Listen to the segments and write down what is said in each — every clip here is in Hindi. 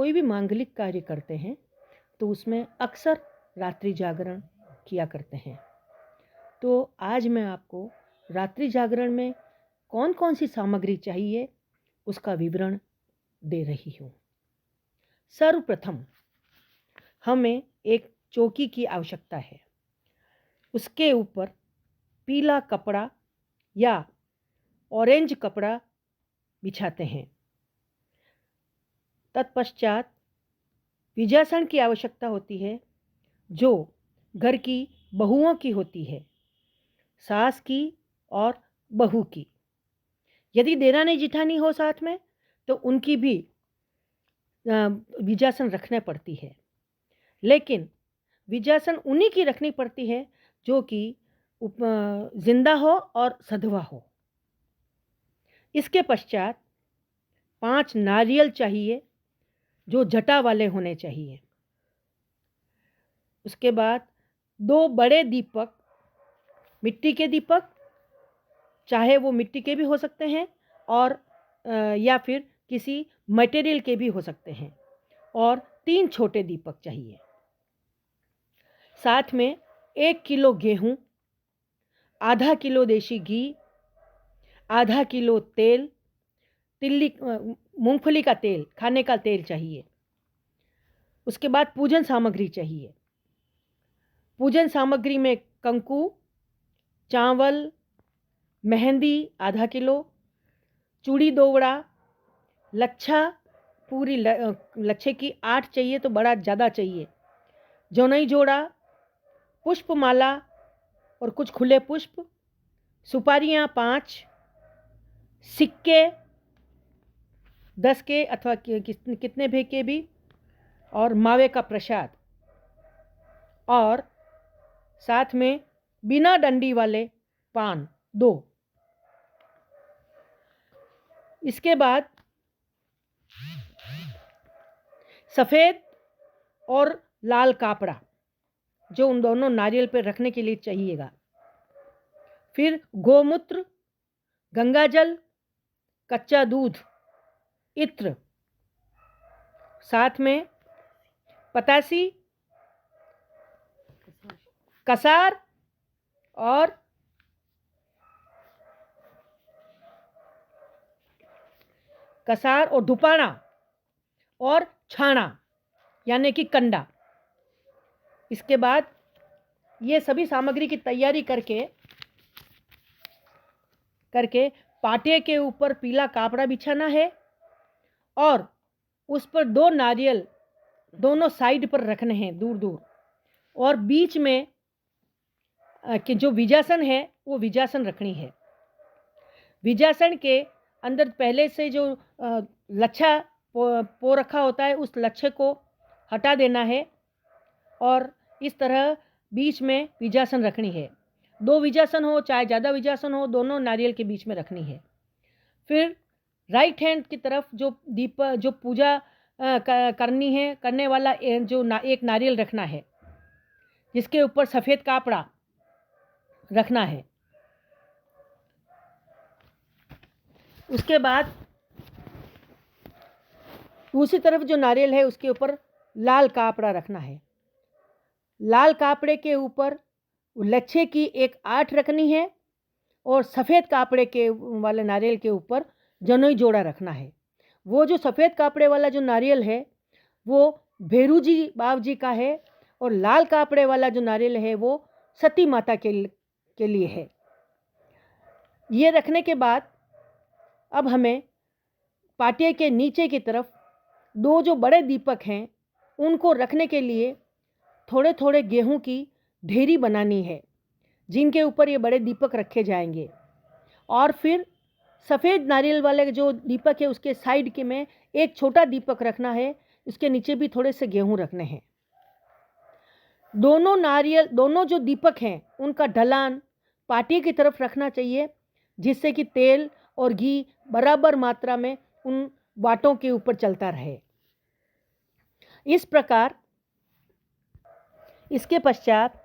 कोई भी मांगलिक कार्य करते हैं तो उसमें अक्सर रात्रि जागरण किया करते हैं। तो आज मैं आपको रात्रि जागरण में कौन कौन सी सामग्री चाहिए उसका विवरण दे रही हूँ। सर्वप्रथम हमें एक चौकी की आवश्यकता है। उसके ऊपर पीला कपड़ा या ऑरेंज कपड़ा बिछाते हैं। तत्पश्चात विजासन की आवश्यकता होती है, जो घर की बहुओं की होती है, सास की और बहू की। यदि देरानी जिठानी हो साथ में तो उनकी भी विजासन रखना पड़ती है, लेकिन विजासन उन्हीं की रखनी पड़ती है जो कि जिंदा हो और सधवा हो। इसके पश्चात 5 नारियल चाहिए जो जटा वाले होने चाहिए। उसके बाद 2 बड़े दीपक, मिट्टी के दीपक, चाहे वो मिट्टी के भी हो सकते हैं और या फिर किसी मटेरियल के भी हो सकते हैं, और 3 छोटे दीपक चाहिए। साथ में 1 किलो गेहूं, आधा किलो देशी घी, आधा किलो तेल, तिल्ली मूंगफली का तेल, खाने का तेल चाहिए। उसके बाद पूजन सामग्री चाहिए। पूजन सामग्री में कंकु, चावल, मेहंदी आधा किलो, चूड़ी दोवड़ा, लच्छा, पूरी लच्छे की 8 चाहिए तो बड़ा ज़्यादा चाहिए, जौनई जोड़ा, पुष्पमाला और कुछ खुले पुष्प, सुपारियाँ 5, सिक्के 10 के अथवा कितने भी के भी, और मावे का प्रसाद, और साथ में बिना डंडी वाले पान 2। इसके बाद सफ़ेद और लाल कापड़ा जो उन दोनों नारियल पर रखने के लिए चाहिएगा। फिर गोमूत्र, गंगाजल, कच्चा दूध, इत्र, साथ में पतासी, कसार और धुपाना और छाना यानी कि कंडा। इसके बाद ये सभी सामग्री की तैयारी करके पाटे के ऊपर पीला कापड़ा बिछाना है और उस पर 2 नारियल दोनों साइड पर रखने हैं, दूर दूर, और बीच में कि जो विजासन है वो विजासन रखनी है। विजासन के अंदर पहले से जो लच्छा पो रखा होता है उस लच्छे को हटा देना है और इस तरह बीच में विजासन रखनी है। 2 विजासन हो चाहे ज़्यादा विजासन हो, दोनों नारियल के बीच में रखनी है। फिर राइट हैंड की तरफ जो पूजा करनी है, करने वाला एक नारियल रखना है जिसके ऊपर सफ़ेद कापड़ा रखना है। उसके बाद दूसरी तरफ जो नारियल है उसके ऊपर लाल कापड़ा रखना है। लाल कापड़े के ऊपर लच्छे की एक 8 रखनी है और सफ़ेद कापड़े के वाले नारियल के ऊपर जनोई जोड़ा रखना है। वो जो सफ़ेद कापड़े वाला जो नारियल है वो भैरू जी बाव जी का है और लाल कापड़े वाला जो नारियल है वो सती माता के लिए है। ये रखने के बाद अब हमें पाटिये के नीचे की तरफ 2 जो बड़े दीपक हैं उनको रखने के लिए थोड़े थोड़े गेहूं की ढेरी बनानी है जिनके ऊपर ये बड़े दीपक रखे जाएंगे। और फिर सफ़ेद नारियल वाले जो दीपक है उसके साइड के में एक छोटा दीपक रखना है, उसके नीचे भी थोड़े से गेहूं रखने हैं। दोनों जो दीपक हैं उनका ढलान पाटिये की तरफ रखना चाहिए जिससे कि तेल और घी बराबर मात्रा में उन वाटों के ऊपर चलता रहे। इस प्रकार इसके पश्चात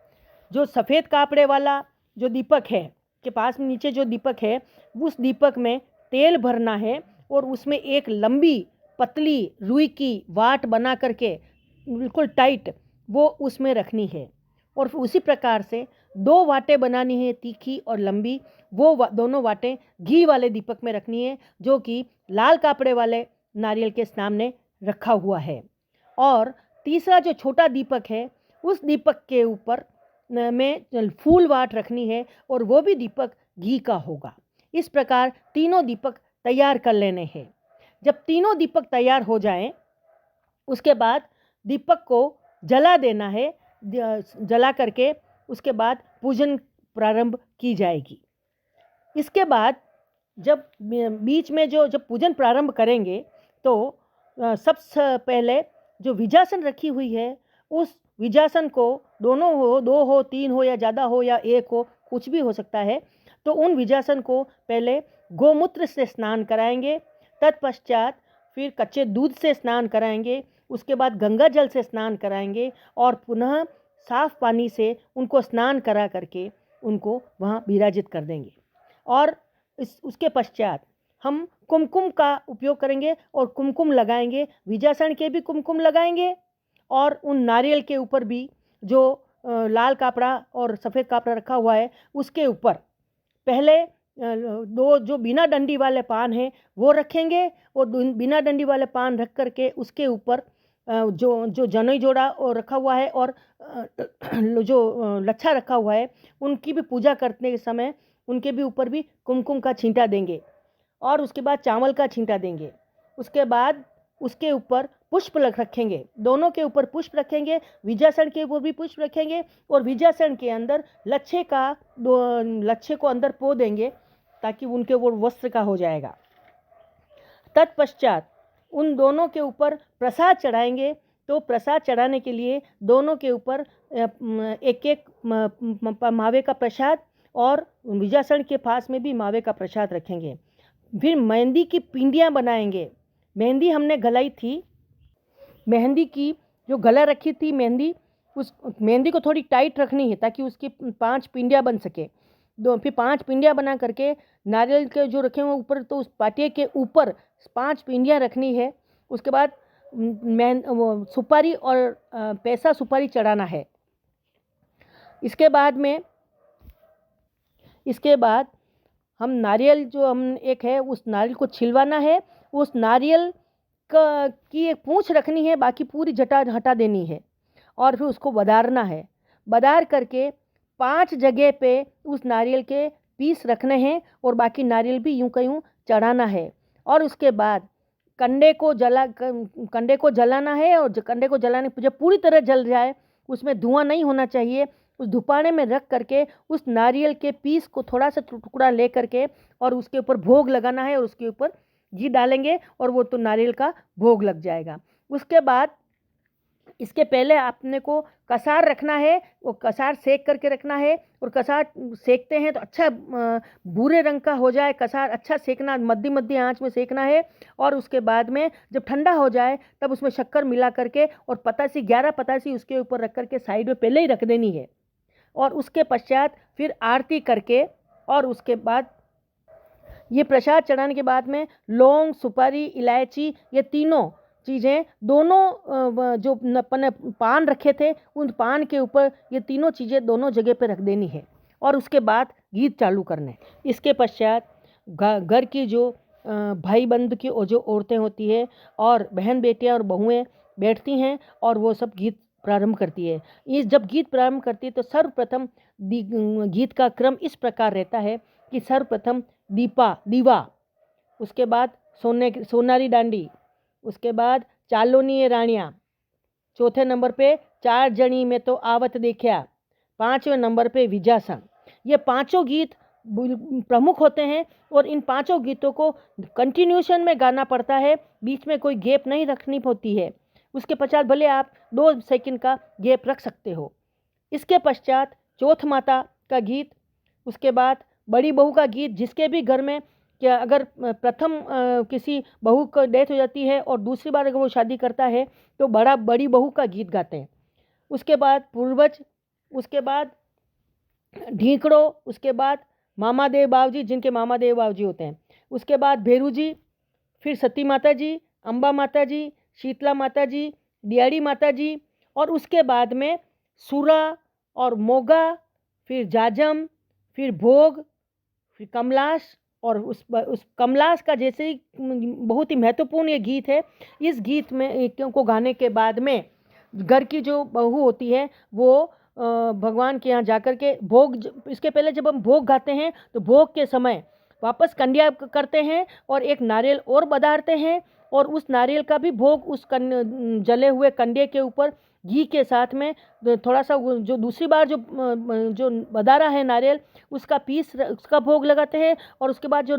जो सफ़ेद कापड़े वाला जो दीपक है के पास नीचे जो दीपक है उस दीपक में तेल भरना है और उसमें एक लंबी पतली रुई की वाट बना करके बिल्कुल टाइट वो उसमें रखनी है। और उसी प्रकार से 2 वाटें बनानी है तीखी और लंबी, वो दोनों वाटें घी वाले दीपक में रखनी है जो कि लाल कापड़े वाले नारियल के सामने रखा हुआ है। और तीसरा जो छोटा दीपक है उस दीपक के ऊपर में फूल वाट रखनी है और वो भी दीपक घी का होगा। इस प्रकार तीनों दीपक तैयार कर लेने हैं। जब तीनों दीपक तैयार हो जाएं उसके बाद दीपक को जला देना है। जला करके उसके बाद पूजन प्रारंभ की जाएगी। इसके बाद जब बीच में जब पूजन प्रारंभ करेंगे तो सबसे पहले जो विजासन रखी हुई है उस विजासन को, दोनों हो, 2 हो, 3 हो या ज़्यादा हो या 1 हो, कुछ भी हो सकता है, तो उन विजासन को पहले गोमूत्र से स्नान कराएंगे। तत्पश्चात फिर कच्चे दूध से स्नान कराएंगे। उसके बाद गंगा जल से स्नान कराएंगे और पुनः साफ पानी से उनको स्नान करा करके उनको वहाँ विराजित कर देंगे। और उसके पश्चात हम कुमकुम का उपयोग करेंगे और कुमकुम लगाएंगे। विजासन के भी कुमकुम लगाएंगे और उन नारियल के ऊपर भी जो लाल कपड़ा और सफ़ेद कपड़ा रखा हुआ है उसके ऊपर पहले 2 जो बिना डंडी वाले पान हैं वो रखेंगे और बिना डंडी वाले पान रख करके उसके ऊपर जो जनई जोड़ा और रखा हुआ है और जो लच्छा रखा हुआ है उनकी भी पूजा करने के समय उनके भी ऊपर भी कुमकुम का छींटा देंगे और उसके बाद चावल का छींटा देंगे। उसके बाद उसके ऊपर पुष्प रखेंगे, दोनों के ऊपर पुष्प रखेंगे, विजासन के ऊपर भी पुष्प रखेंगे और विजासन के अंदर लच्छे को अंदर पो देंगे ताकि उनके वो वस्त्र का हो जाएगा। तत्पश्चात उन दोनों के ऊपर प्रसाद चढ़ाएंगे। तो प्रसाद चढ़ाने के लिए दोनों के ऊपर एक एक मावे का प्रसाद और विजासन के पास में भी मावे का प्रसाद रखेंगे। फिर मेहंदी की पिंडियाँ बनाएंगे। मेहंदी हमने गलाई थी, मेहंदी की जो गला रखी थी मेहंदी, उस मेहंदी को थोड़ी टाइट रखनी है ताकि उसकी 5 पिंडियाँ बन सके। फिर 5 पिंडियाँ बना करके नारियल के जो रखे हुए ऊपर, तो उस पाटिये के ऊपर 5 पिंडियाँ रखनी है। उसके बाद वो सुपारी और पैसा सुपारी चढ़ाना है। इसके बाद हम नारियल जो हम एक है उस नारियल को छिलवाना है। उस नारियल की एक पूंछ रखनी है, बाकी पूरी जटा हटा देनी है और फिर उसको बदारना है। बदार करके 5 जगह पे उस नारियल के पीस रखने हैं और बाकी नारियल भी यूं का यूं चढ़ाना है। और उसके बाद कंडे को जलाना है और कंडे को जलाने जब पूरी तरह जल जाए, उसमें धुआं नहीं होना चाहिए, उस धुपाने में रख करके उस नारियल के पीस को थोड़ा सा टुकड़ा ले करके और उसके ऊपर भोग लगाना है और उसके ऊपर घी डालेंगे और वो तो नारियल का भोग लग जाएगा। उसके बाद इसके पहले आपने को कसार रखना है, वो कसार सेक करके रखना है। और कसार सेकते हैं तो अच्छा भूरे रंग का हो जाए कसार, अच्छा सेकना, मध्य आंच में सेकना है। और उसके बाद में जब ठंडा हो जाए तब उसमें शक्कर मिला करके और पतासी 11 पतासी उसके ऊपर रख करके साइड में पहले ही रख देनी है। और उसके पश्चात फिर आरती करके और उसके बाद ये प्रसाद चढ़ाने के बाद में लौंग, सुपारी, इलायची, ये तीनों चीज़ें, दोनों जो पान रखे थे उन पान के ऊपर ये तीनों चीज़ें दोनों जगह पे रख देनी है और उसके बाद गीत चालू करने। इसके पश्चात घर की जो भाई बंधु की जो औरतें होती है और बहन बेटियां और बहुएं बैठती हैं और वो सब गीत प्रारंभ करती है। जब गीत प्रारंभ करती है तो सर्वप्रथम गीत का क्रम इस प्रकार रहता है कि सर्वप्रथम दीवा, उसके बाद सोनारी डांडी, उसके बाद चालोनी ये रानियाँ, चौथे नंबर पे 4 जनी में तो आवत देखा, 5वें नंबर पे विजासन। ये 5 गीत प्रमुख होते हैं और इन 5 गीतों को कंटिन्यूशन में गाना पड़ता है, बीच में कोई गैप नहीं रखनी होती है। उसके पश्चात भले आप 2 सेकंड का गैप रख सकते हो। इसके पश्चात चौथ माता का गीत, उसके बाद बड़ी बहू का गीत, जिसके भी घर में क्या अगर प्रथम किसी बहू का डेथ हो जाती है और दूसरी बार अगर वो शादी करता है तो बड़ी बहू का गीत गाते हैं। उसके बाद पूर्वज, उसके बाद ढीकड़ो, उसके बाद मामा देव बाबू जी, जिनके मामा देव बाबू जी होते हैं, उसके बाद भेरू जी, फिर सती माता जी, अम्बा माता जी, शीतला माता जी, दियाड़ी माता जी, और उसके बाद में सूरा और मोगा, फिर जाजम, फिर भोग, फिर कमलाश। और उस कमलाश का जैसे ही बहुत ही महत्वपूर्ण ये गीत है। इस गीत में को गाने के बाद में घर की जो बहू होती है वो भगवान के यहाँ जाकर के भोग, इसके पहले जब हम भोग गाते हैं तो भोग के समय वापस कंडिया करते हैं और एक नारियल और बधारते हैं, और उस नारियल का भी भोग उस जले हुए कंडे के ऊपर घी के साथ में थोड़ा सा जो दूसरी बार जो बदारा है नारियल उसका पीस उसका भोग लगाते हैं, और उसके बाद जो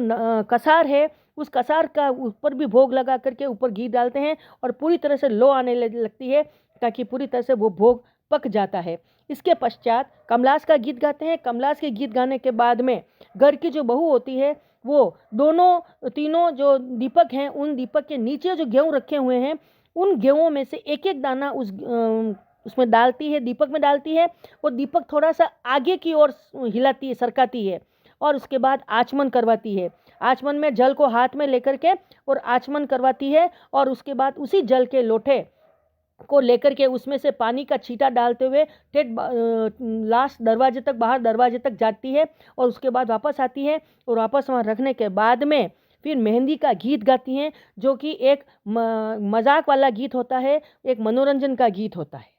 कसार है उस कसार का ऊपर भी भोग लगा करके ऊपर घी डालते हैं और पूरी तरह से लो आने लगती है ताकि पूरी तरह से वो भोग पक जाता है। इसके पश्चात कमलास का गीत गाते हैं। कमलास के गीत गाने के बाद में घर की जो बहू होती है वो दोनों तीनों जो दीपक हैं उन दीपक के नीचे जो गेहूं रखे हुए हैं उन गेहूं में से एक एक दाना उसमें डालती है, दीपक में डालती है, और दीपक थोड़ा सा आगे की ओर हिलाती है, सरकाती है, और उसके बाद आचमन करवाती है। आचमन में जल को हाथ में लेकर के और आचमन करवाती है, और उसके बाद उसी जल के लोटे को लेकर के उसमें से पानी का छींटा डालते हुए ठेठ लास्ट दरवाजे तक, बाहर दरवाजे तक जाती है, और उसके बाद वापस आती है, और वापस वहाँ रखने के बाद में फिर मेहंदी का गीत गाती हैं, जो कि एक मजाक वाला गीत होता है, एक मनोरंजन का गीत होता है।